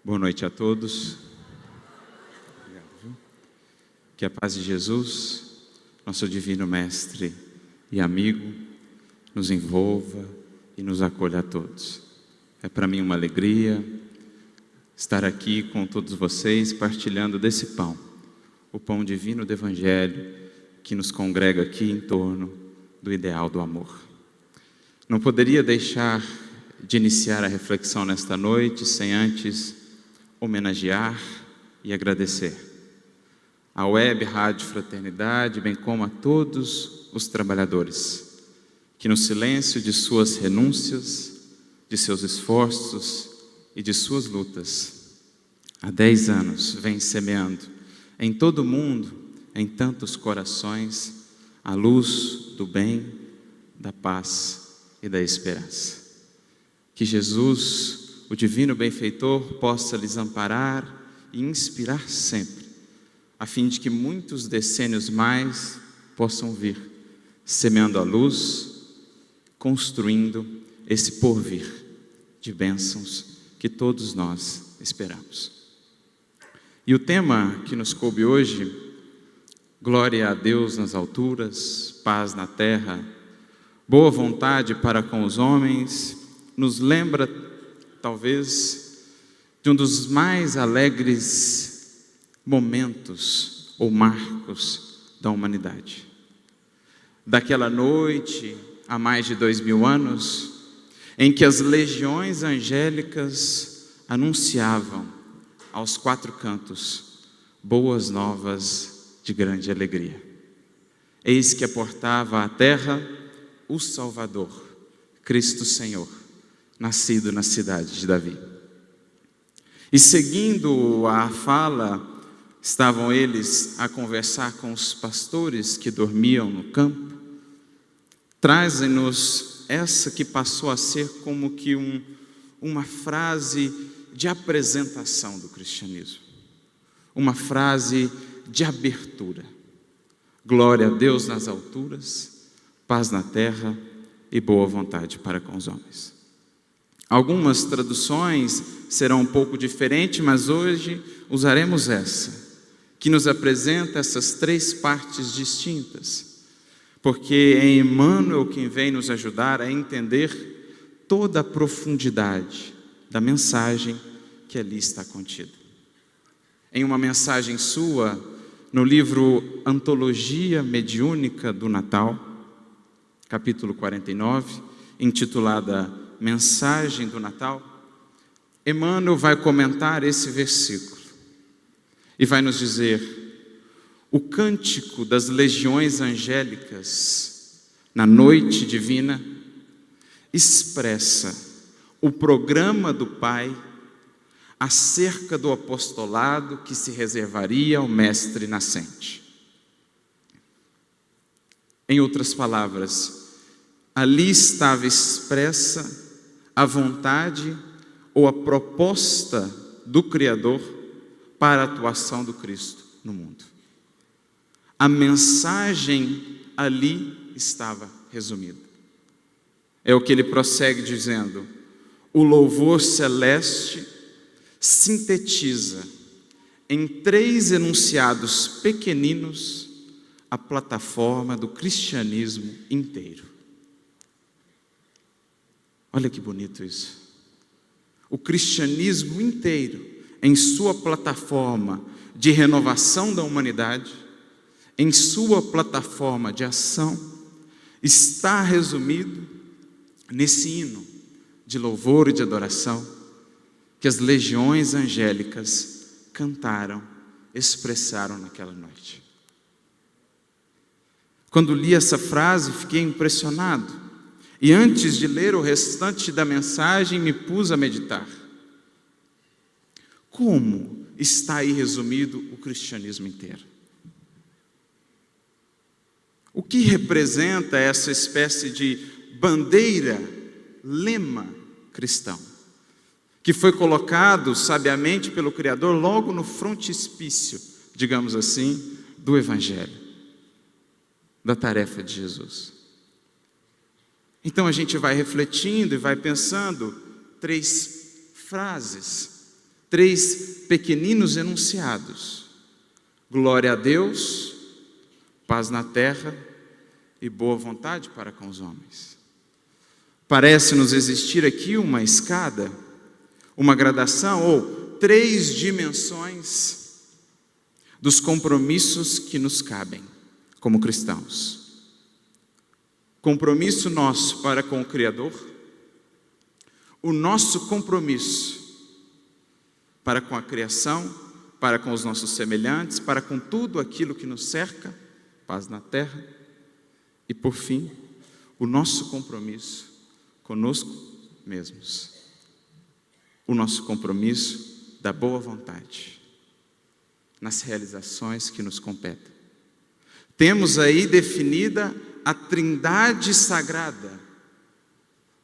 Boa noite a todos. Que a paz de Jesus, nosso divino mestre e amigo, nos envolva e nos acolha a todos. É para mim uma alegria estar aqui com todos vocês, partilhando desse pão, o pão divino do Evangelho, que nos congrega aqui em torno do ideal do amor. Não poderia deixar de iniciar a reflexão nesta noite sem antes homenagear e agradecer à Web Rádio Fraternidade, bem como a todos os trabalhadores que no silêncio de suas renúncias, de seus esforços e de suas lutas, há 10 anos vêm semeando em todo o mundo, em tantos corações, a luz do bem, da paz e da esperança. Que Jesus, o divino benfeitor, possa lhes amparar e inspirar sempre, a fim de que muitos decênios mais possam vir, semeando a luz, construindo esse porvir de bênçãos que todos nós esperamos. E o tema que nos coube hoje, glória a Deus nas alturas, paz na terra, boa vontade para com os homens, nos lembra talvez de um dos mais alegres momentos ou marcos da humanidade. Daquela noite, há mais de 2000 anos, em que as legiões angélicas anunciavam aos 4 cantos boas novas de grande alegria. Eis que aportava à terra o Salvador, Cristo Senhor, nascido na cidade de Davi. E seguindo a fala, estavam eles a conversar com os pastores que dormiam no campo. Trazem-nos essa que passou a ser como que uma frase de apresentação do cristianismo, uma frase de abertura. Glória a Deus nas alturas, paz na terra e boa vontade para com os homens. Algumas traduções serão um pouco diferentes, mas hoje usaremos essa, que nos apresenta essas 3 partes distintas, porque é Emmanuel quem vem nos ajudar a entender toda a profundidade da mensagem que ali está contida. Em uma mensagem sua, no livro Antologia Mediúnica do Natal, capítulo 49, intitulada Mensagem do Natal, Emmanuel vai comentar esse versículo e vai nos dizer: o cântico das legiões angélicas na noite divina expressa o programa do Pai acerca do apostolado que se reservaria ao mestre nascente. Em outras palavras, ali estava expressa a vontade ou a proposta do Criador para a atuação do Cristo no mundo. A mensagem ali estava resumida. É o que ele prossegue dizendo: o louvor celeste sintetiza em 3 enunciados pequeninos a plataforma do cristianismo inteiro. Olha que bonito isso. O cristianismo inteiro, em sua plataforma de renovação da humanidade, em sua plataforma de ação, está resumido nesse hino de louvor e de adoração que as legiões angélicas cantaram, expressaram naquela noite. Quando li essa frase, fiquei impressionado. E antes de ler o restante da mensagem, me pus a meditar. Como está aí resumido o cristianismo inteiro? O que representa essa espécie de bandeira, lema cristão, que foi colocado sabiamente pelo Criador logo no frontispício, digamos assim, do Evangelho, da tarefa de Jesus? Então a gente vai refletindo e vai pensando 3 frases 3 pequeninos enunciados: glória a Deus, paz na terra e boa vontade para com os homens. Parece-nos existir aqui uma escada, uma gradação ou 3 dimensões dos compromissos que nos cabem como cristãos. Compromisso nosso para com o Criador, o nosso compromisso para com a criação, para com os nossos semelhantes, para com tudo aquilo que nos cerca, paz na terra, e por fim, o nosso compromisso conosco mesmos, o nosso compromisso da boa vontade nas realizações que nos competem. Temos aí definida a trindade sagrada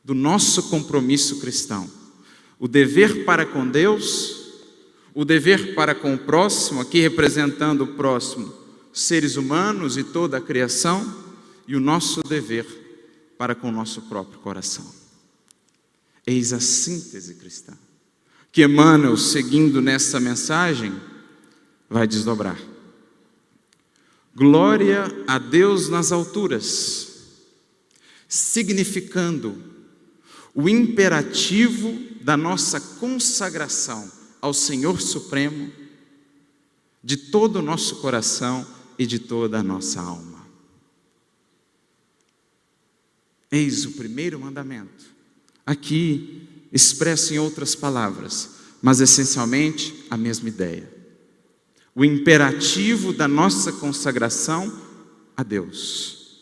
do nosso compromisso cristão: o dever para com Deus, o dever para com o próximo, aqui representando o próximo, seres humanos e toda a criação, e o nosso dever para com o nosso próprio coração. Eis a síntese cristã, que Emmanuel, seguindo nessa mensagem, vai desdobrar. Glória a Deus nas alturas, significando o imperativo da nossa consagração ao Senhor Supremo, de todo o nosso coração e de toda a nossa alma. Eis o primeiro mandamento, aqui expresso em outras palavras, mas essencialmente a mesma ideia. O imperativo da nossa consagração a Deus,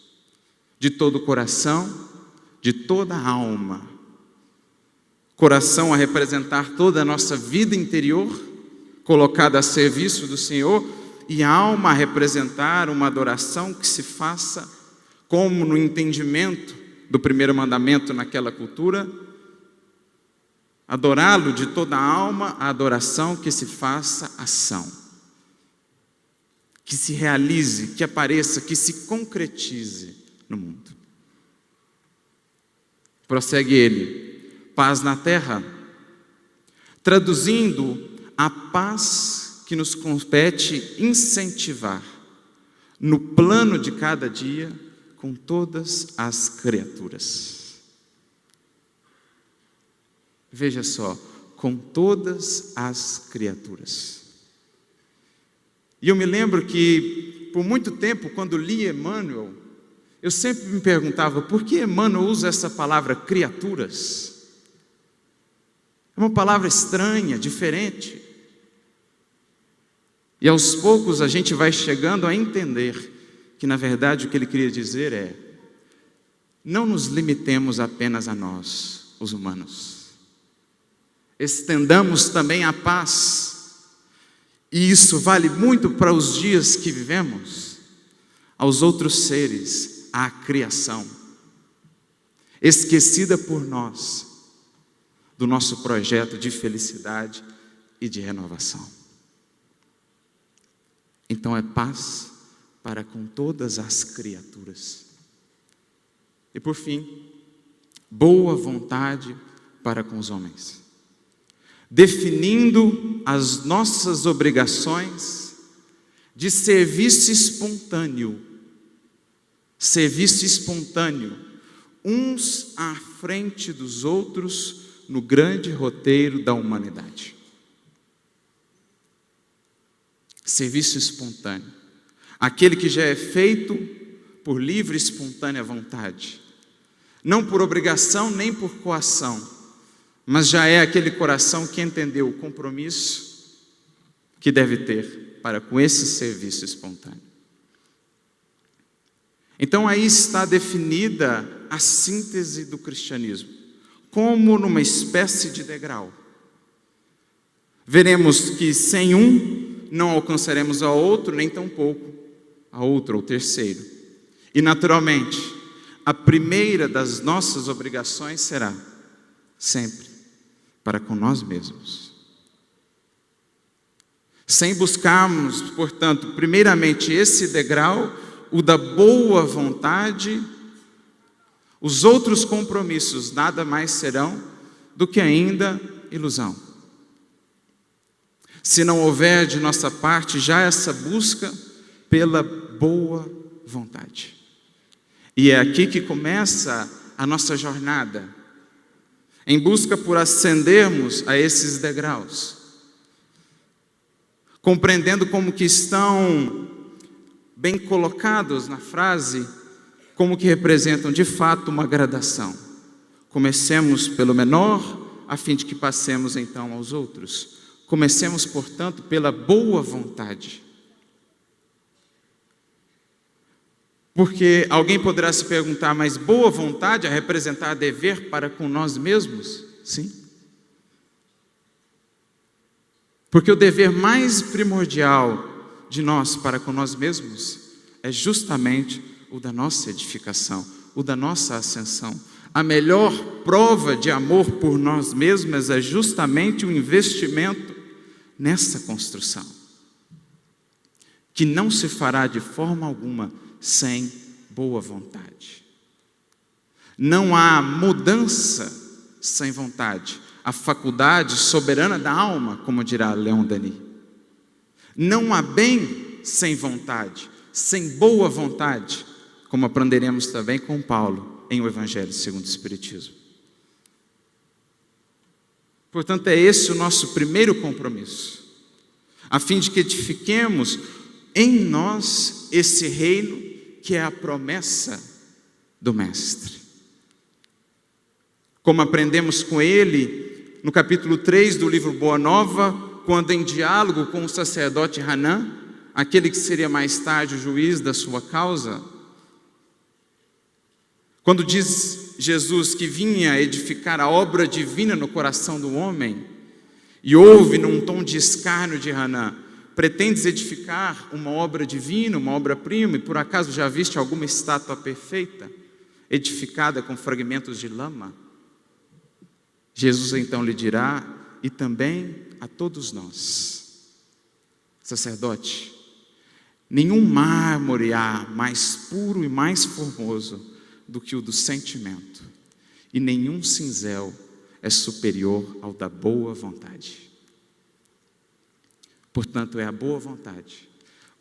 de todo o coração, de toda a alma. Coração a representar toda a nossa vida interior, colocada a serviço do Senhor, e a alma a representar uma adoração que se faça, como no entendimento do primeiro mandamento naquela cultura, adorá-lo de toda a alma, a adoração que se faça ação, que se realize, que apareça, que se concretize no mundo. Prossegue ele: paz na terra, traduzindo a paz que nos compete incentivar no plano de cada dia com todas as criaturas. Veja só, com todas as criaturas. E eu me lembro que, por muito tempo, quando li Emmanuel, eu sempre me perguntava por que Emmanuel usa essa palavra criaturas. É uma palavra estranha, diferente. E aos poucos a gente vai chegando a entender que, na verdade, o que ele queria dizer é: não nos limitemos apenas a nós, os humanos. Estendamos também a paz. E isso vale muito para os dias que vivemos, aos outros seres, à criação, esquecida por nós, do nosso projeto de felicidade e de renovação. Então é paz para com todas as criaturas. E por fim, boa vontade para com os homens, definindo as nossas obrigações de serviço espontâneo, uns à frente dos outros no grande roteiro da humanidade. Serviço espontâneo, aquele que já é feito por livre e espontânea vontade, não por obrigação nem por coação, mas já é aquele coração que entendeu o compromisso que deve ter para com esse serviço espontâneo. Então aí está definida a síntese do cristianismo, como numa espécie de degrau. Veremos que sem um não alcançaremos ao outro, nem tampouco a outro ou terceiro. E naturalmente, a primeira das nossas obrigações será sempre para com nós mesmos. Sem buscarmos, portanto, primeiramente esse degrau, o da boa vontade, os outros compromissos nada mais serão do que ainda ilusão. se não houver de nossa parte já essa busca pela boa vontade. E é aqui que começa a nossa jornada, em busca por ascendermos a esses degraus, compreendendo como que estão bem colocados na frase, como que representam de fato uma gradação. Comecemos pelo menor, a fim de que passemos então aos outros. Comecemos, portanto, pela boa vontade. Porque alguém poderá se perguntar, mas boa vontade é representar dever para com nós mesmos? Sim. Porque o dever mais primordial de nós para com nós mesmos é justamente o da nossa edificação, o da nossa ascensão. A melhor prova de amor por nós mesmos é justamente o investimento nessa construção, que não se fará de forma alguma sem boa vontade. Não há mudança sem vontade, a faculdade soberana da alma, como dirá Leon Denis. Não há bem sem vontade, sem boa vontade, como aprenderemos também com Paulo em O Evangelho segundo o Espiritismo. Portanto, é esse o nosso primeiro compromisso, a fim de que edifiquemos em nós esse reino que é a promessa do Mestre. Como aprendemos com ele no capítulo 3 do livro Boa Nova, quando em diálogo com o sacerdote Hanã, aquele que seria mais tarde o juiz da sua causa, quando diz Jesus que vinha edificar a obra divina no coração do homem, e ouve num tom de escárnio de Hanã, pretendes edificar uma obra divina, uma obra-prima, e por acaso já viste alguma estátua perfeita, edificada com fragmentos de lama? Jesus então lhe dirá, e também a todos nós, sacerdote, nenhum mármore há mais puro e mais formoso do que o do sentimento, e nenhum cinzel é superior ao da boa vontade. Portanto, é a boa vontade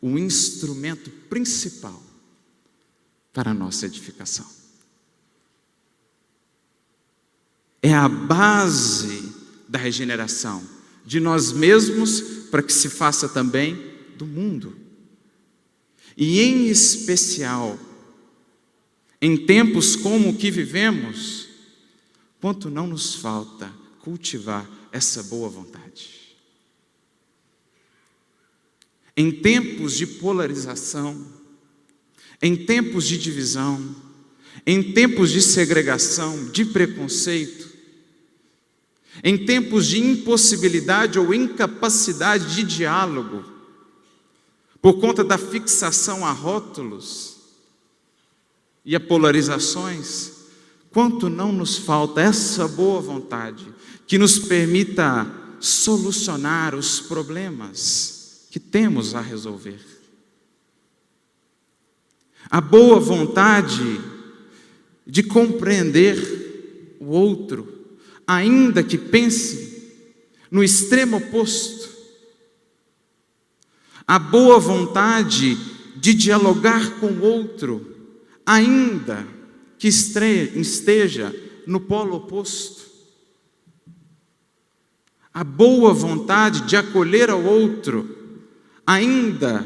o instrumento principal para a nossa edificação. É a base da regeneração de nós mesmos, para que se faça também do mundo. E em especial, em tempos como o que vivemos, quanto não nos falta cultivar essa boa vontade. Em tempos de polarização, em tempos de divisão, em tempos de segregação, de preconceito, em tempos de impossibilidade ou incapacidade de diálogo, por conta da fixação a rótulos e a polarizações, quanto não nos falta essa boa vontade que nos permita solucionar os problemas que temos a resolver. A boa vontade de compreender o outro, ainda que pense no extremo oposto. A boa vontade de dialogar com o outro, ainda que esteja no polo oposto. A boa vontade de acolher ao outro, ainda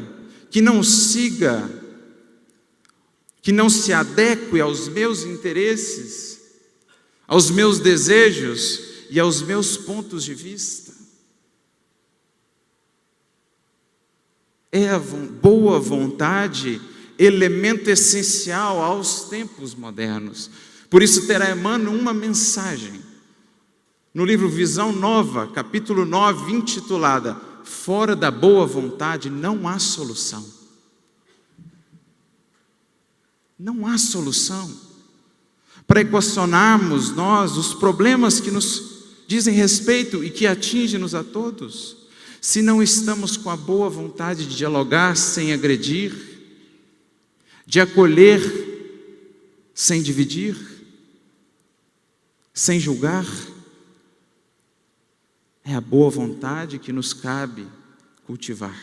que não siga, que não se adeque aos meus interesses, aos meus desejos e aos meus pontos de vista. É a boa vontade elemento essencial aos tempos modernos. Por isso terá Emmanuel uma mensagem no livro Visão Nova, capítulo 9, intitulada Fora da boa vontade não há solução. Não há solução para equacionarmos nós os problemas que nos dizem respeito e que atingem-nos a todos, se não estamos com a boa vontade de dialogar sem agredir, de acolher sem dividir, sem julgar. é a boa vontade que nos cabe cultivar.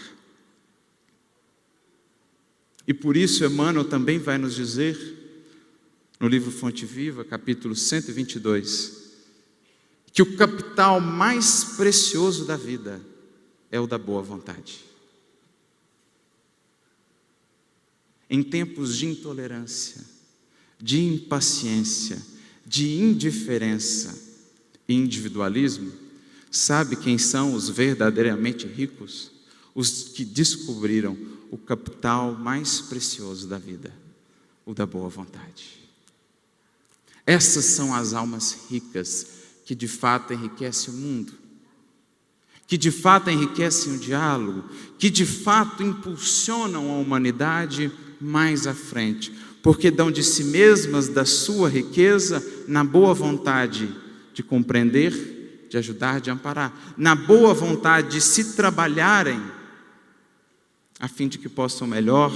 E por isso Emmanuel também vai nos dizer, no livro Fonte Viva, capítulo 122, que o capital mais precioso da vida é o da boa vontade. Em tempos de intolerância, de impaciência, de indiferença e individualismo, sabe quem são os verdadeiramente ricos? Os que descobriram o capital mais precioso da vida, o da boa vontade. Essas são as almas ricas que de fato enriquecem o mundo, que de fato enriquecem o diálogo, que de fato impulsionam a humanidade mais à frente, porque dão de si mesmas, da sua riqueza, na boa vontade de compreender, de ajudar, de amparar, na boa vontade de se trabalharem, a fim de que possam melhor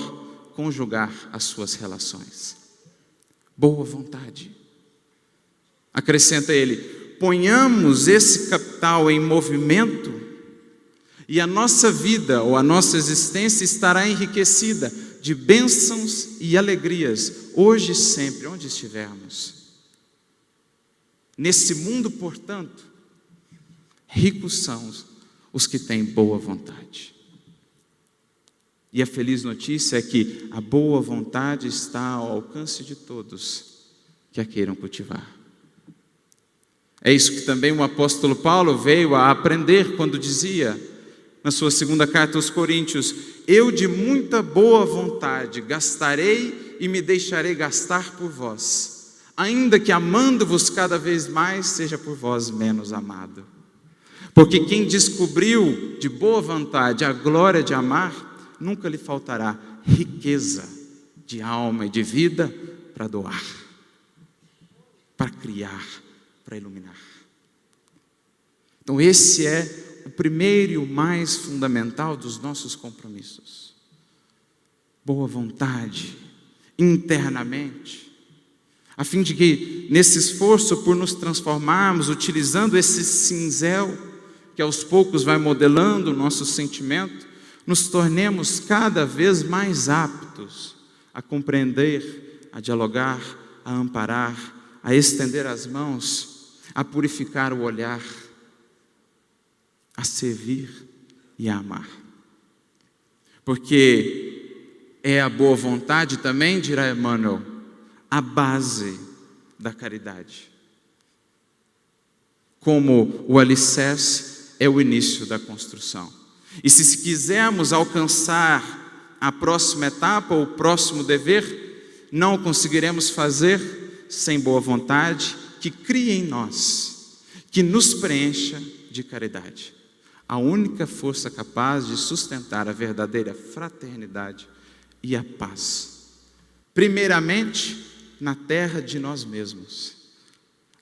conjugar as suas relações. Boa vontade. Acrescenta ele: ponhamos esse capital em movimento e a nossa vida ou a nossa existência estará enriquecida de bênçãos e alegrias, hoje e sempre, onde estivermos. Nesse mundo, portanto, ricos são os que têm boa vontade. E a feliz notícia é que a boa vontade está ao alcance de todos que a queiram cultivar. É isso que também o apóstolo Paulo veio a aprender quando dizia, na sua segunda carta aos Coríntios: eu de muita boa vontade gastarei e me deixarei gastar por vós, ainda que amando-vos cada vez mais, seja por vós menos amado. Porque quem descobriu de boa vontade a glória de amar, nunca lhe faltará riqueza de alma e de vida para doar, para criar, para iluminar. Então esse é o primeiro e o mais fundamental dos nossos compromissos. Boa vontade, internamente, a fim de que nesse esforço por nos transformarmos, utilizando esse cinzel, que aos poucos vai modelando o nosso sentimento, nos tornemos cada vez mais aptos a compreender, a dialogar, a amparar, a estender as mãos, a purificar o olhar, a servir e a amar. Porque é a boa vontade também, dirá Emmanuel, a base da caridade. Como o alicerce é o início da construção. E se quisermos alcançar a próxima etapa, ou o próximo dever, não o conseguiremos fazer sem boa vontade, que crie em nós, que nos preencha de caridade. A única força capaz de sustentar a verdadeira fraternidade e a paz. Primeiramente, na terra de nós mesmos,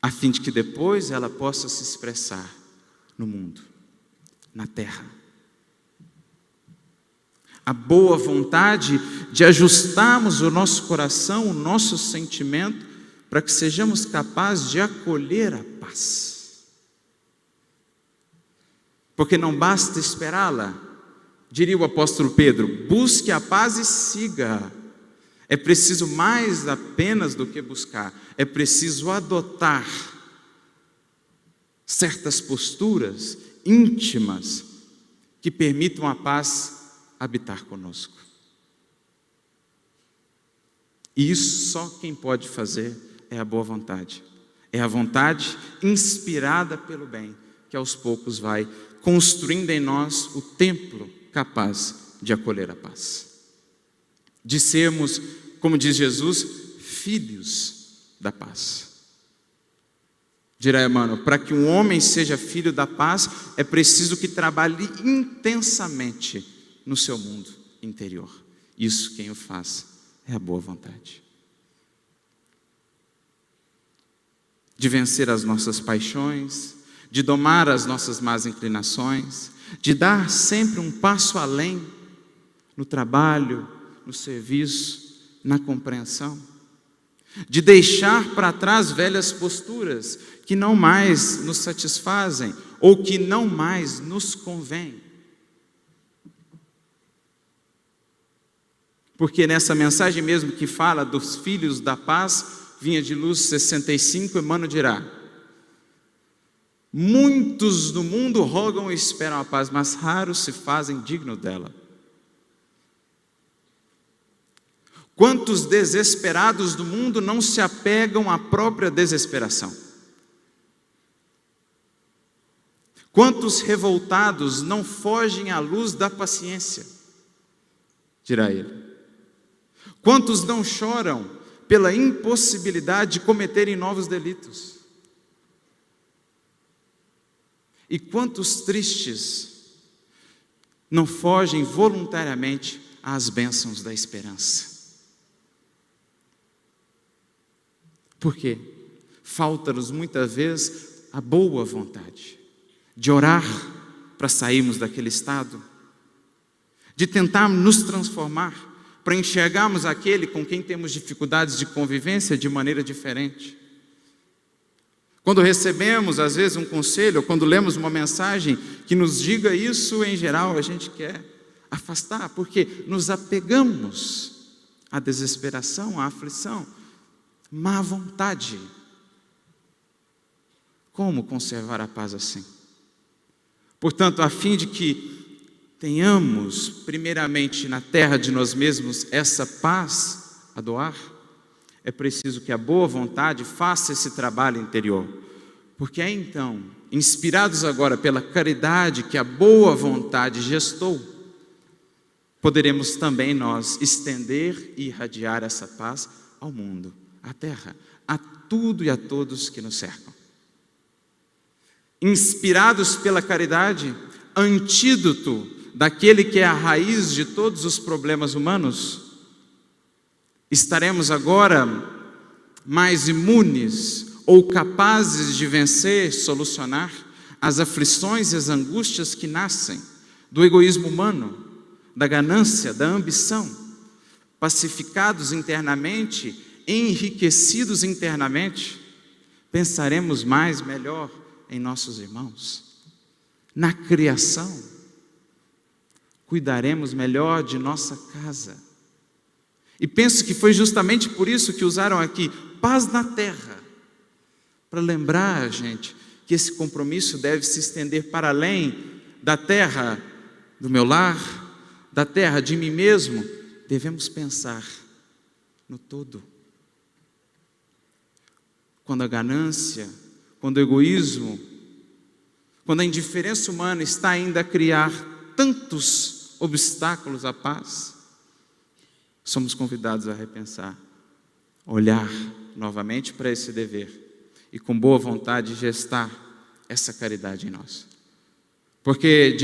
a fim de que depois ela possa se expressar no mundo, na terra. A boa vontade de ajustarmos o nosso coração, o nosso sentimento, para que sejamos capazes de acolher a paz. Porque não basta esperá-la, diria o apóstolo Pedro, busque a paz e siga. É preciso mais apenas do que buscar, é preciso adotar certas posturas íntimas que permitam a paz habitar conosco. E isso só quem pode fazer é a boa vontade. É a vontade inspirada pelo bem, que aos poucos vai construindo em nós o templo capaz de acolher a paz. De sermos, como diz Jesus, filhos da paz. Dirá Emmanuel, para que um homem seja filho da paz, é preciso que trabalhe intensamente no seu mundo interior. Isso quem o faz é a boa vontade. De vencer as nossas paixões, de domar as nossas más inclinações, de dar sempre um passo além no trabalho, no serviço, na compreensão, de deixar para trás velhas posturas que não mais nos satisfazem ou que não mais nos convém. Porque nessa mensagem mesmo que fala dos filhos da paz, vinha de Luz 65, Emmanuel dirá: muitos no mundo rogam e esperam a paz, mas raros se fazem dignos dela. Quantos desesperados do mundo não se apegam à própria desesperação? Quantos revoltados não fogem à luz da paciência? Dirá ele. Quantos não choram pela impossibilidade de cometerem novos delitos? E quantos tristes não fogem voluntariamente às bênçãos da esperança? Por quê? Falta-nos muitas vezes a boa vontade de orar para sairmos daquele estado, de tentar nos transformar, para enxergarmos aquele com quem temos dificuldades de convivência de maneira diferente. Quando recebemos, às vezes, um conselho, ou quando lemos uma mensagem que nos diga isso, em geral, a gente quer afastar, porque nos apegamos à desesperação, à aflição, má vontade. Como conservar a paz assim? Portanto, a fim de que tenhamos, primeiramente, na terra de nós mesmos, essa paz a doar, é preciso que a boa vontade faça esse trabalho interior. Porque aí então, inspirados agora pela caridade que a boa vontade gestou, poderemos também nós estender e irradiar essa paz ao mundo, à terra, a tudo e a todos que nos cercam. Inspirados pela caridade, antídoto daquele que é a raiz de todos os problemas humanos, estaremos agora mais imunes ou capazes de vencer, solucionar as aflições e as angústias que nascem do egoísmo humano, da ganância, da ambição, pacificados internamente, enriquecidos internamente, pensaremos mais, melhor em nossos irmãos, na criação, cuidaremos melhor de nossa casa. E penso que foi justamente por isso que usaram aqui paz na terra, para lembrar a gente que esse compromisso deve se estender para além da terra do meu lar, da terra de mim mesmo. Devemos pensar no todo. Quando a ganância, quando o egoísmo, quando a indiferença humana está ainda a criar tantos obstáculos à paz, somos convidados a repensar, olhar novamente para esse dever e com boa vontade gestar essa caridade em nós. Porque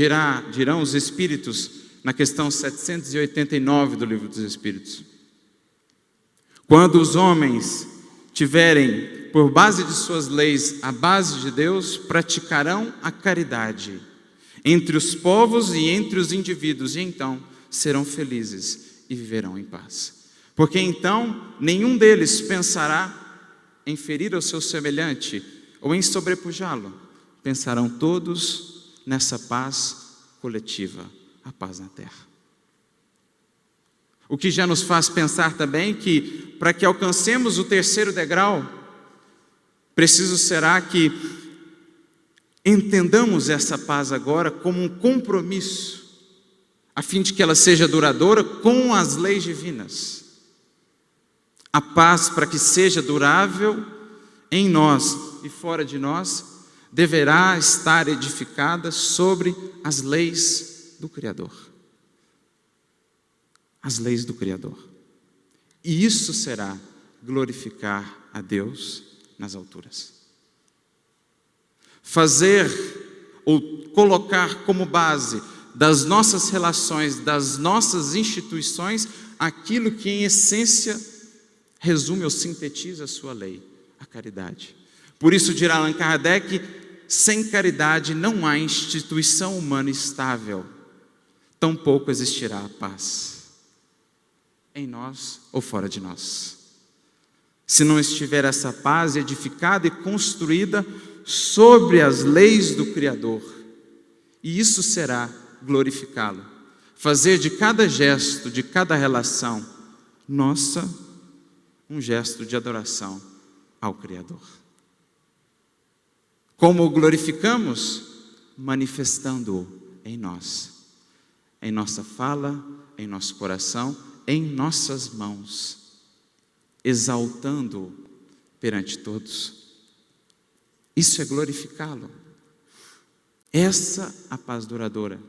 dirão os Espíritos, na questão 789 do Livro dos Espíritos, quando os homens tiverem por base de suas leis a base de Deus, praticarão a caridade entre os povos e entre os indivíduos, e então serão felizes e viverão em paz. Porque então nenhum deles pensará em ferir ao seu semelhante ou em sobrepujá-lo. Pensarão todos nessa paz coletiva, a paz na terra. O que já nos faz pensar também que, para que alcancemos o terceiro degrau, preciso será que entendamos essa paz agora como um compromisso, a fim de que ela seja duradoura com as leis divinas. A paz, para que seja durável em nós e fora de nós, deverá estar edificada sobre as leis do Criador. As leis do Criador. E isso será glorificar a Deus nas alturas. Fazer ou colocar como base das nossas relações, das nossas instituições, aquilo que em essência resume ou sintetiza a sua lei, a caridade. Por isso dirá Allan Kardec, sem caridade não há instituição humana estável, tampouco existirá a paz, em nós ou fora de nós. Se não estiver essa paz edificada e construída, sobre as leis do Criador. E isso será glorificá-lo. Fazer de cada gesto, de cada relação nossa, um gesto de adoração ao Criador. Como o glorificamos? Manifestando-o em nós, em nossa fala, em nosso coração, em nossas mãos, exaltando-o perante todos. Isso é glorificá-lo. Essa a paz duradoura.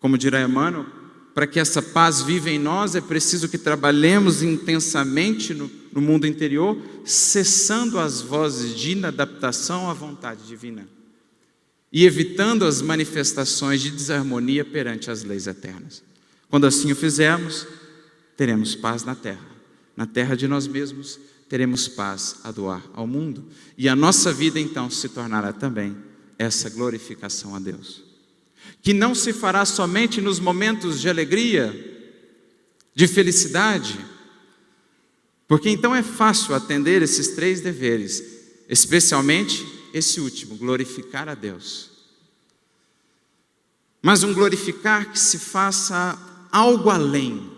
Como dirá Emmanuel, para que essa paz viva em nós, é preciso que trabalhemos intensamente no mundo interior, cessando as vozes de inadaptação à vontade divina e evitando as manifestações de desarmonia perante as leis eternas. Quando assim o fizermos, teremos paz na terra de nós mesmos, teremos paz a doar ao mundo, e a nossa vida então se tornará também essa glorificação a Deus, que não se fará somente nos momentos de alegria, de felicidade, porque então é fácil atender esses 3 deveres, especialmente esse último, glorificar a Deus. Mas um glorificar que se faça algo além.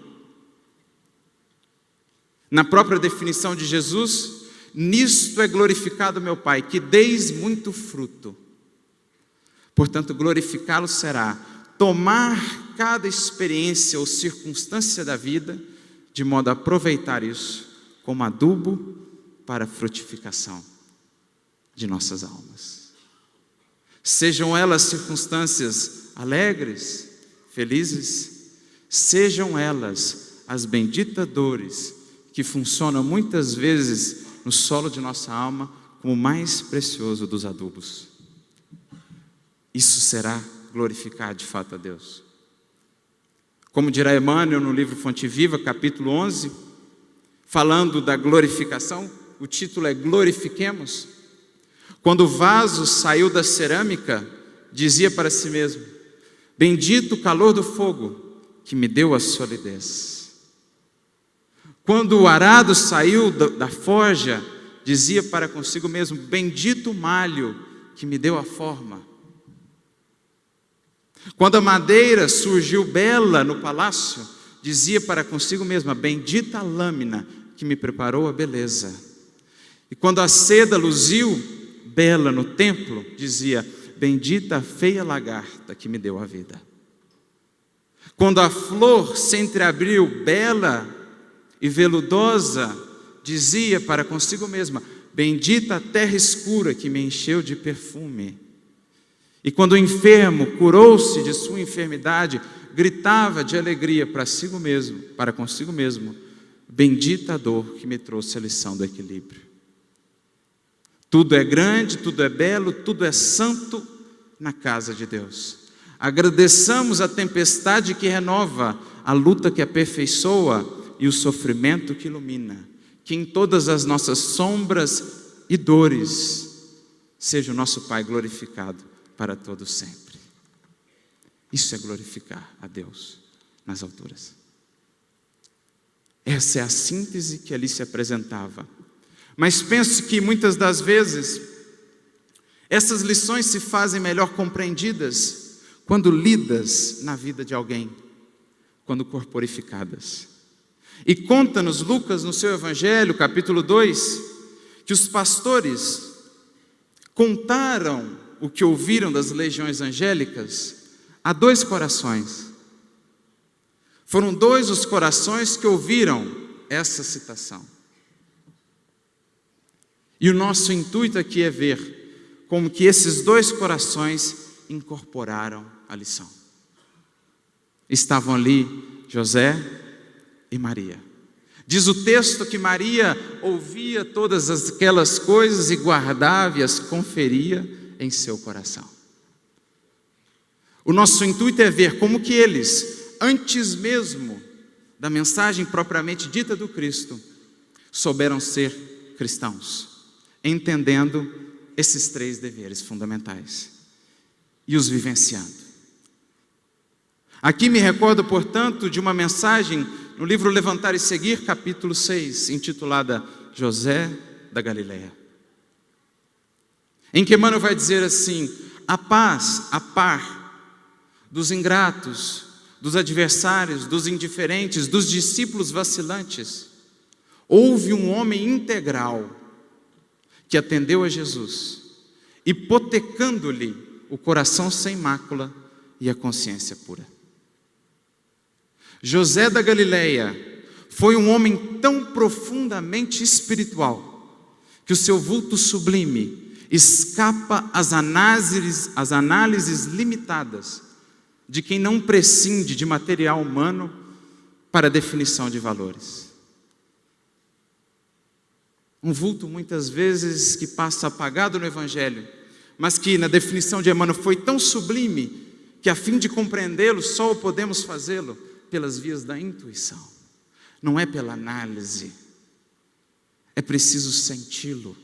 Na própria definição de Jesus, nisto é glorificado meu Pai, que deis muito fruto. Portanto, glorificá-lo será tomar cada experiência ou circunstância da vida, de modo a aproveitar isso como adubo para a frutificação de nossas almas. Sejam elas circunstâncias alegres, felizes, sejam elas as benditas dores que funcionam muitas vezes no solo de nossa alma como o mais precioso dos adubos. Isso será glorificar de fato a Deus. Como dirá Emmanuel no livro Fonte Viva, capítulo 11, falando da glorificação, o título é Glorifiquemos. Quando o vaso saiu da cerâmica, dizia para si mesmo: bendito o calor do fogo que me deu a solidez. Quando o arado saiu da forja, dizia para consigo mesmo: bendito o malho que me deu a forma. Quando a madeira surgiu bela no palácio, dizia para consigo mesma: bendita a lâmina que me preparou a beleza. E quando a seda luziu bela no templo, dizia: bendita a feia lagarta que me deu a vida. Quando a flor se entreabriu bela e veludosa, dizia para consigo mesma: bendita a terra escura que me encheu de perfume. E quando o enfermo curou-se de sua enfermidade, gritava de alegria para consigo mesmo: bendita a dor que me trouxe a lição do equilíbrio. Tudo é grande, tudo é belo, tudo é santo na casa de Deus. Agradeçamos a tempestade que renova, a luta que aperfeiçoa e o sofrimento que ilumina. Que em todas as nossas sombras e dores seja o nosso Pai glorificado para todo sempre. Isso é glorificar a Deus nas alturas. Essa é a síntese que ali se apresentava. Mas penso que muitas das vezes essas lições se fazem melhor compreendidas quando lidas na vida de alguém, quando corporificadas. E conta-nos Lucas no seu Evangelho, capítulo 2, que os pastores contaram o que ouviram das legiões angélicas a 2 corações. Foram 2 os corações que ouviram essa citação. E o nosso intuito aqui é ver como que esses 2 corações incorporaram a lição. Estavam ali José e Maria. Diz o texto que Maria ouvia todas aquelas coisas e guardava e as conferia em seu coração. O nosso intuito é ver como que eles, antes mesmo da mensagem propriamente dita do Cristo, souberam ser cristãos, entendendo esses 3 deveres fundamentais e os vivenciando. Aqui me recordo, portanto, de uma mensagem no livro Levantar e Seguir, capítulo 6, intitulada José da Galileia. em que Emmanuel vai dizer assim: a paz, a par dos ingratos, dos adversários, dos indiferentes, dos discípulos vacilantes, houve um homem integral que atendeu a Jesus, hipotecando-lhe o coração sem mácula e a consciência pura. José da Galileia foi um homem tão profundamente espiritual que o seu vulto sublime escapa às análises limitadas de quem não prescinde de material humano para a definição de valores. Um vulto muitas vezes que passa apagado no Evangelho, mas que na definição de Emmanuel foi tão sublime que a fim de compreendê-lo só o podemos fazê-lo pelas vias da intuição. Não é pela análise, é preciso senti-lo.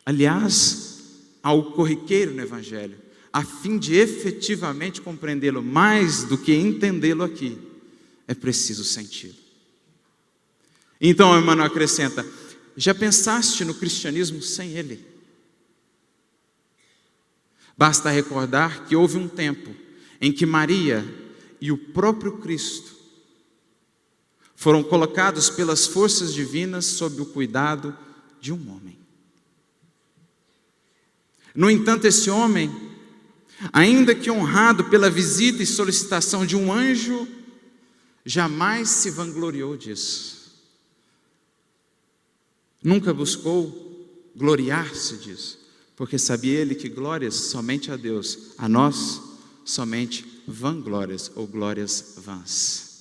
Aliás, ao corriqueiro no Evangelho, a fim de efetivamente compreendê-lo mais do que entendê-lo aqui, é preciso senti-lo. Então Emmanuel acrescenta: já pensaste no cristianismo sem ele? Basta recordar que houve um tempo em que Maria e o próprio Cristo foram colocados pelas forças divinas sob o cuidado de um homem. No entanto, esse homem, ainda que honrado pela visita e solicitação de um anjo, jamais se vangloriou disso. Nunca buscou gloriar-se disso, porque sabia ele que glórias somente a Deus, a nós somente vanglórias ou glórias vãs.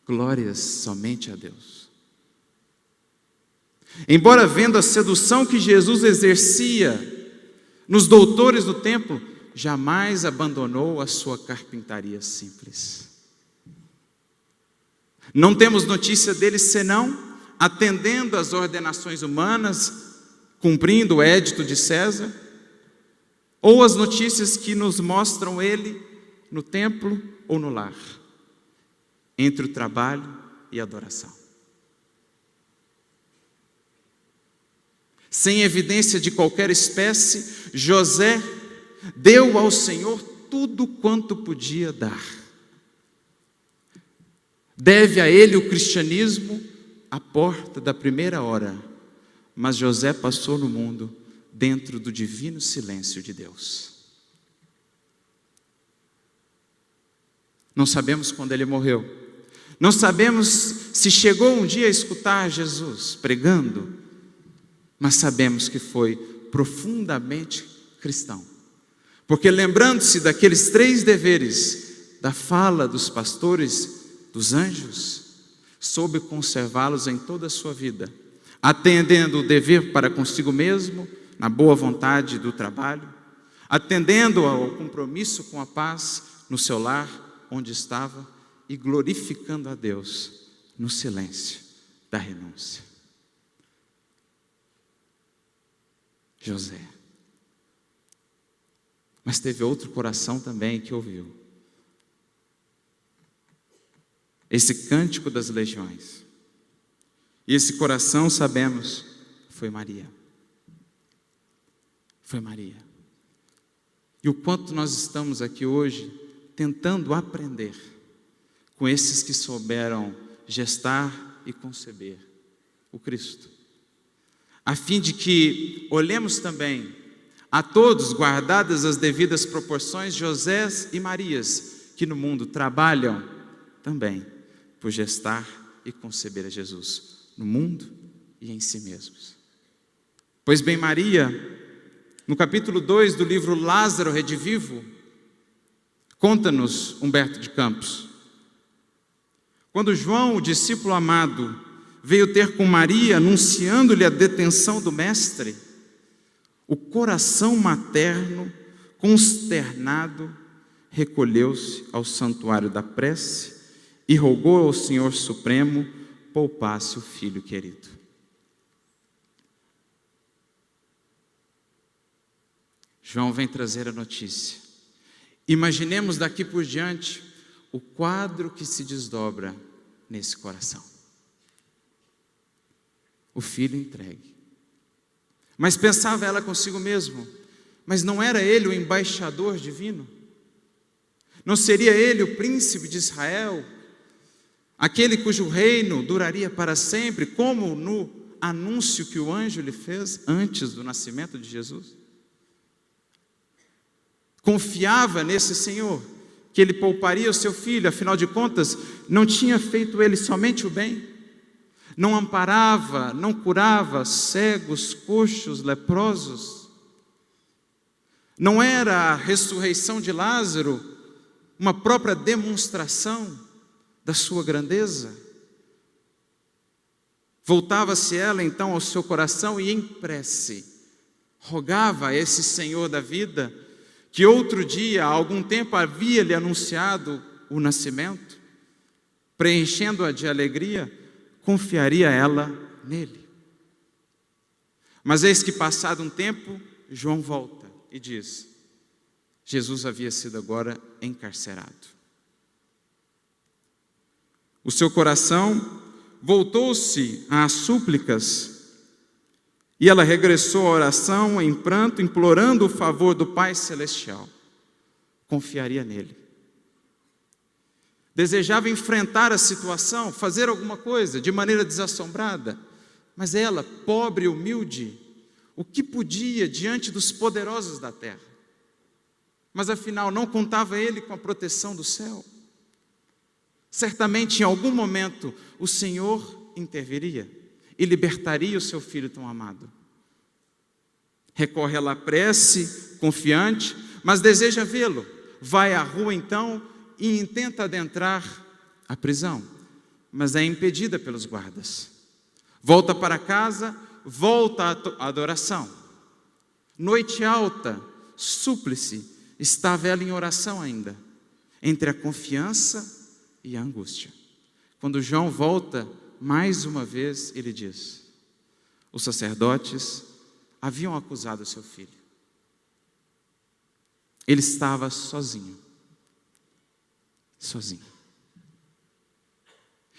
Glórias somente a Deus. Embora vendo a sedução que Jesus exercia nos doutores do templo, jamais abandonou a sua carpintaria simples. Não temos notícia dele senão atendendo às ordenações humanas, cumprindo o édito de César, ou as notícias que nos mostram ele no templo ou no lar, entre o trabalho e a adoração. Sem evidência de qualquer espécie, José deu ao Senhor tudo quanto podia dar. Deve a ele o cristianismo à porta da primeira hora, mas José passou no mundo dentro do divino silêncio de Deus. Não sabemos quando ele morreu, não sabemos se chegou um dia a escutar Jesus pregando, mas sabemos que foi profundamente cristão, porque lembrando-se daqueles 3 deveres da fala dos pastores, dos anjos, soube conservá-los em toda a sua vida, atendendo o dever para consigo mesmo, na boa vontade do trabalho, atendendo ao compromisso com a paz no seu lar, onde estava, e glorificando a Deus no silêncio da renúncia. José. Mas teve outro coração também que ouviu esse cântico das legiões. E esse coração, sabemos, foi Maria. Foi Maria. E o quanto nós estamos aqui hoje tentando aprender com esses que souberam gestar e conceber o Cristo, a fim de que olhemos também a todos, guardadas as devidas proporções, Josés e Marias, que no mundo trabalham também por gestar e conceber a Jesus, no mundo e em si mesmos. Pois bem, Maria, no capítulo 2 do livro Lázaro Redivivo, conta-nos Humberto de Campos, quando João, o discípulo amado, veio ter com Maria, anunciando-lhe a detenção do mestre, o coração materno, consternado, recolheu-se ao santuário da prece e rogou ao Senhor Supremo poupasse o filho querido. João vem trazer a notícia. Imaginemos daqui por diante o quadro que se desdobra nesse coração. O filho entregue. Mas pensava ela consigo mesmo, mas não era ele o embaixador divino? Não seria ele o príncipe de Israel? Aquele cujo reino duraria para sempre, como no anúncio que o anjo lhe fez antes do nascimento de Jesus? Confiava nesse Senhor, que ele pouparia o seu filho, afinal de contas, não tinha feito ele somente o bem? Não amparava, não curava cegos, coxos, leprosos? Não era a ressurreição de Lázaro uma própria demonstração da sua grandeza? Voltava-se ela então ao seu coração e em prece rogava a esse Senhor da vida, que outro dia, há algum tempo, havia lhe anunciado o nascimento, preenchendo-a de alegria, confiaria ela nele. Mas eis que, passado um tempo, João volta e diz: Jesus havia sido agora encarcerado. O seu coração voltou-se às súplicas, e ela regressou à oração em pranto, implorando o favor do Pai Celestial. Confiaria nele. Desejava enfrentar a situação, fazer alguma coisa de maneira desassombrada, mas ela, pobre e humilde, o que podia diante dos poderosos da terra? Mas afinal, não contava ele com a proteção do céu? Certamente, em algum momento, o Senhor interviria e libertaria o seu filho tão amado. Recorre ela à prece, confiante, mas deseja vê-lo. Vai à rua então e intenta adentrar a prisão, mas é impedida pelos guardas. Volta para casa, volta à adoração. Noite alta, súplice, estava ela em oração ainda, entre a confiança e a angústia. Quando João volta, mais uma vez, ele diz: os sacerdotes haviam acusado seu filho. Ele estava sozinho.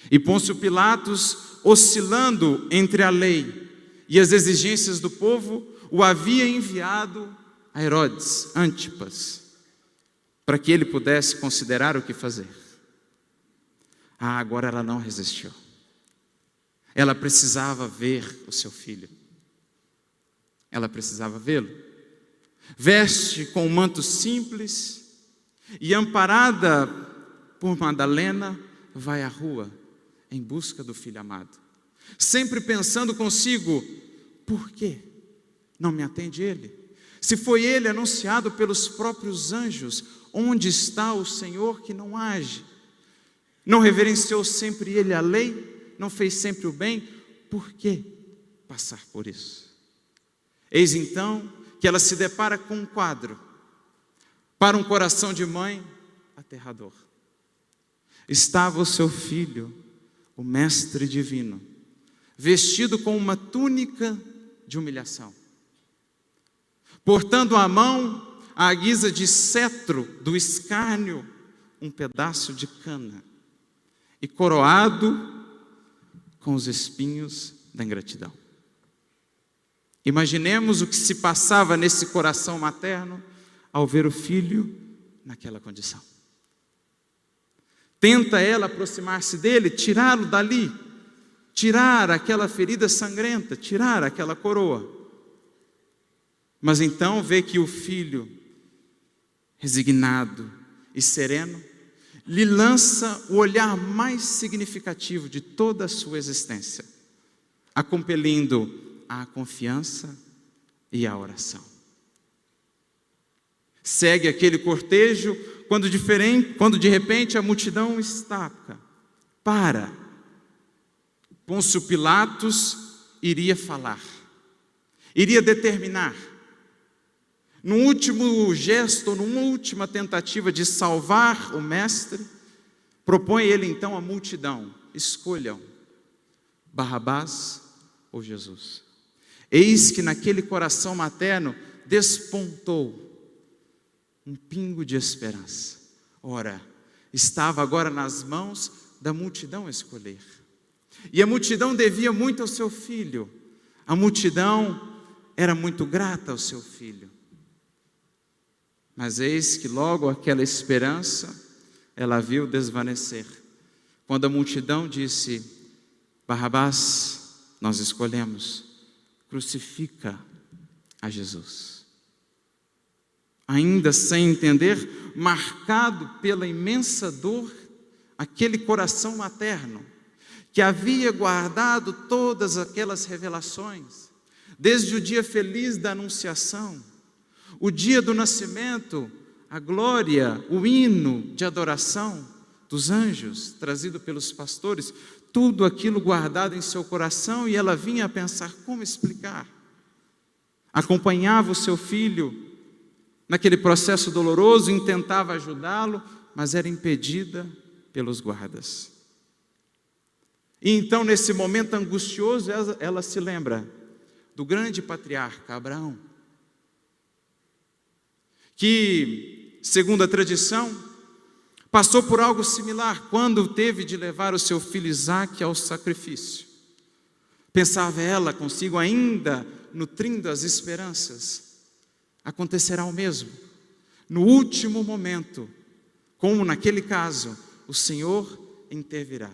E Pôncio Pilatos, oscilando entre a lei e as exigências do povo, o havia enviado a Herodes Antipas, para que ele pudesse considerar o que fazer. Agora ela não resistiu. Ela precisava ver o seu filho. Ela precisava vê-lo. Veste com um manto simples e, amparada por Madalena, vai à rua em busca do filho amado. Sempre pensando consigo: por que não me atende ele? Se foi ele anunciado pelos próprios anjos, onde está o Senhor que não age? Não reverenciou sempre ele a lei? Não fez sempre o bem? Por que passar por isso? Eis então que ela se depara com um quadro, para um coração de mãe, aterrador. Estava o seu filho, o Mestre Divino, vestido com uma túnica de humilhação, portando à mão, à guisa de cetro do escárnio, um pedaço de cana, e coroado com os espinhos da ingratidão. Imaginemos o que se passava nesse coração materno ao ver o filho naquela condição. Tenta ela aproximar-se dele, tirá-lo dali, tirar aquela ferida sangrenta, tirar aquela coroa. Mas então vê que o filho, resignado e sereno, lhe lança o olhar mais significativo de toda a sua existência, a compelindo à confiança e à oração. Segue aquele cortejo, quando de repente a multidão estaca. Pôncio Pilatos iria falar, iria determinar. Num último gesto, numa última tentativa de salvar o mestre, propõe ele então à multidão: escolham Barrabás ou Jesus. Eis que naquele coração materno despontou um pingo de esperança. Ora, estava agora nas mãos da multidão escolher. E a multidão devia muito ao seu filho. A multidão era muito grata ao seu filho. Mas eis que logo aquela esperança ela viu desvanecer. Quando a multidão disse: Barrabás, nós escolhemos, crucifica a Jesus. Ainda sem entender, marcado pela imensa dor, aquele coração materno, que havia guardado todas aquelas revelações, desde o dia feliz da anunciação, o dia do nascimento, a glória, o hino de adoração dos anjos, trazido pelos pastores, tudo aquilo guardado em seu coração, e ela vinha a pensar: como explicar? Acompanhava o seu filho naquele processo doloroso, intentava ajudá-lo, mas era impedida pelos guardas. E então, nesse momento angustioso, ela se lembra do grande patriarca Abraão, que, segundo a tradição, passou por algo similar quando teve de levar o seu filho Isaque ao sacrifício. Pensava ela consigo, ainda nutrindo as esperanças: acontecerá o mesmo. No último momento, como naquele caso, o Senhor intervirá.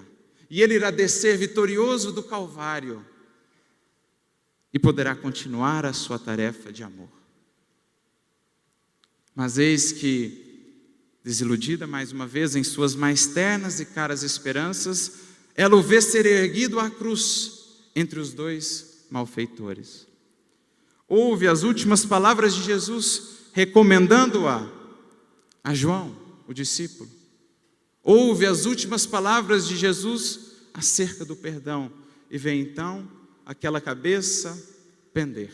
E Ele irá descer vitorioso do Calvário e poderá continuar a sua tarefa de amor. Mas eis que, desiludida mais uma vez em suas mais ternas e caras esperanças, ela o vê ser erguido à cruz entre os dois malfeitores. Ouve as últimas palavras de Jesus, recomendando-a a João, o discípulo. Ouve as últimas palavras de Jesus acerca do perdão, e vê então aquela cabeça pender,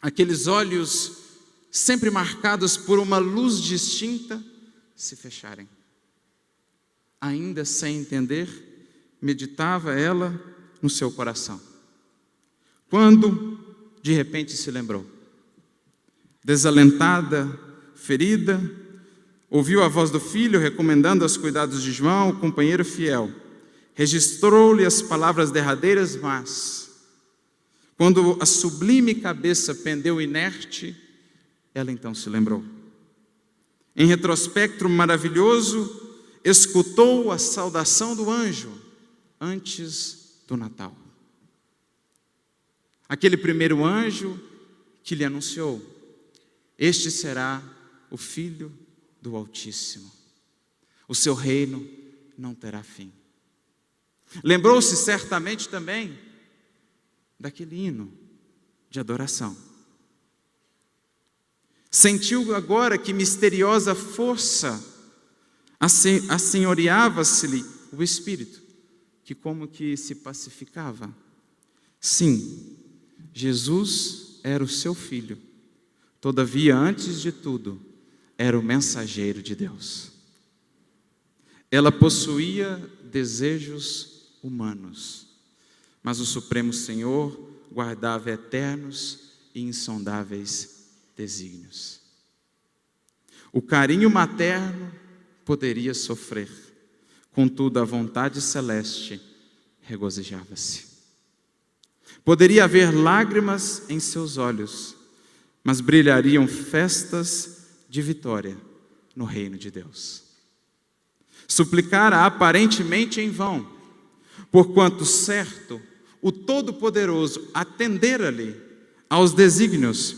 aqueles olhos sempre marcados por uma luz distinta se fecharem. Ainda sem entender, meditava ela no seu coração, quando de repente se lembrou. Desalentada, ferida, ouviu a voz do filho recomendando aos cuidados de João, o companheiro fiel. Registrou-lhe as palavras derradeiras, mas, quando a sublime cabeça pendeu inerte, ela então se lembrou. Em retrospecto maravilhoso, escutou a saudação do anjo antes do Natal. Aquele primeiro anjo que lhe anunciou: este será o Filho do Altíssimo. O seu reino não terá fim. Lembrou-se certamente também daquele hino de adoração. Sentiu agora que misteriosa força assenhoreava-se-lhe o espírito, que como que se pacificava. Sim, Jesus era o seu filho. Todavia, antes de tudo, era o mensageiro de Deus. Ela possuía desejos humanos, mas o Supremo Senhor guardava eternos e insondáveis desígnios. O carinho materno poderia sofrer, contudo a vontade celeste regozijava-se. Poderia haver lágrimas em seus olhos, mas brilhariam festas de vitória no reino de Deus. Suplicara aparentemente em vão, porquanto certo o Todo-Poderoso atendera-lhe aos desígnios.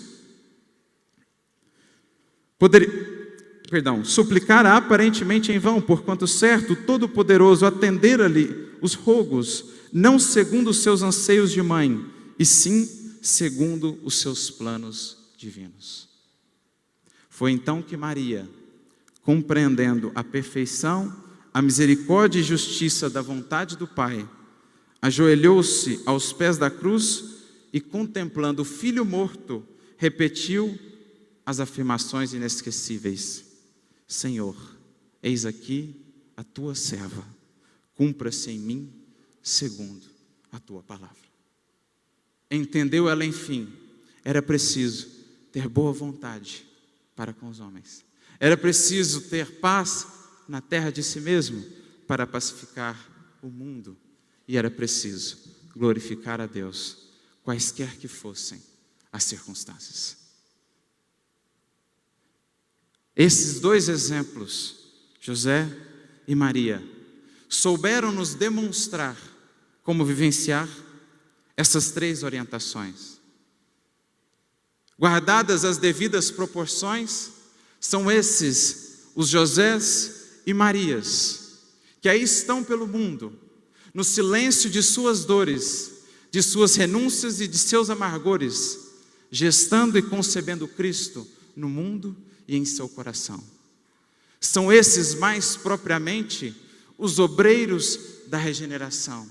Suplicara aparentemente em vão, porquanto certo o Todo-Poderoso atendera-lhe os rogos, não segundo os seus anseios de mãe, e sim segundo os seus planos divinos. Foi então que Maria, compreendendo a perfeição, a misericórdia e justiça da vontade do Pai, ajoelhou-se aos pés da cruz e, contemplando o filho morto, repetiu as afirmações inesquecíveis: Senhor, eis aqui a tua serva, cumpra-se em mim segundo a tua palavra. Entendeu ela, enfim, era preciso ter boa vontade para com os homens. Era preciso ter paz na terra de si mesmo para pacificar o mundo. E era preciso glorificar a Deus, quaisquer que fossem as circunstâncias. Esses dois exemplos, José e Maria, souberam nos demonstrar como vivenciar essas três orientações. Guardadas as devidas proporções, são esses os Josés e Marias, que aí estão pelo mundo, no silêncio de suas dores, de suas renúncias e de seus amargores, gestando e concebendo Cristo no mundo e em seu coração. São esses mais propriamente os obreiros da regeneração,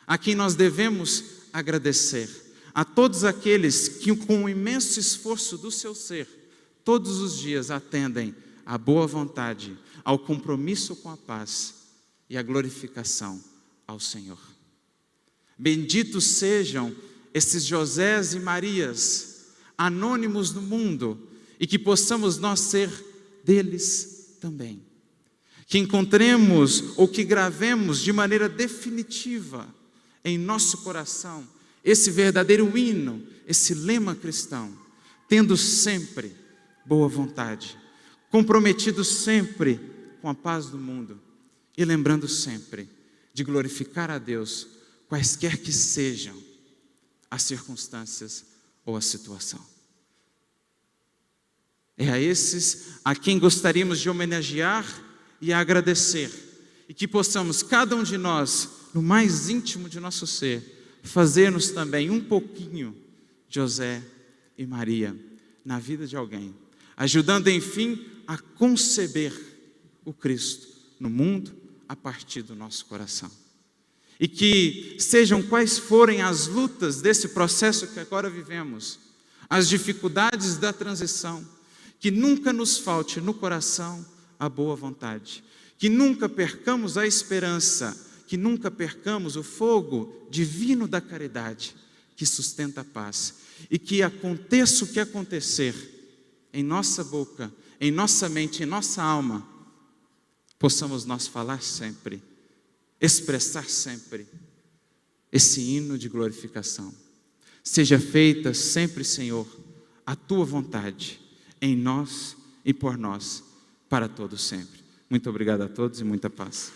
a quem nós devemos agradecer, a todos aqueles que com o imenso esforço do seu ser, todos os dias atendem à boa vontade, ao compromisso com a paz e à glorificação ao Senhor. Benditos sejam esses Josés e Marias, anônimos no mundo, e que possamos nós ser deles também. Que encontremos ou que gravemos de maneira definitiva em nosso coração esse verdadeiro hino, esse lema cristão, tendo sempre boa vontade, comprometido sempre com a paz do mundo e lembrando sempre de glorificar a Deus, quaisquer que sejam as circunstâncias ou a situação. É a esses a quem gostaríamos de homenagear e agradecer, e que possamos, cada um de nós, no mais íntimo de nosso ser, fazer-nos também um pouquinho José e Maria na vida de alguém, ajudando, enfim, a conceber o Cristo no mundo a partir do nosso coração. E que sejam quais forem as lutas desse processo que agora vivemos, as dificuldades da transição, que nunca nos falte no coração a boa vontade, que nunca percamos a esperança, que nunca percamos o fogo divino da caridade que sustenta a paz, e que aconteça o que acontecer em nossa boca, em nossa mente, em nossa alma, possamos nós falar sempre, expressar sempre esse hino de glorificação. Seja feita sempre, Senhor, a Tua vontade em nós e por nós, para todos sempre. Muito obrigado a todos e muita paz.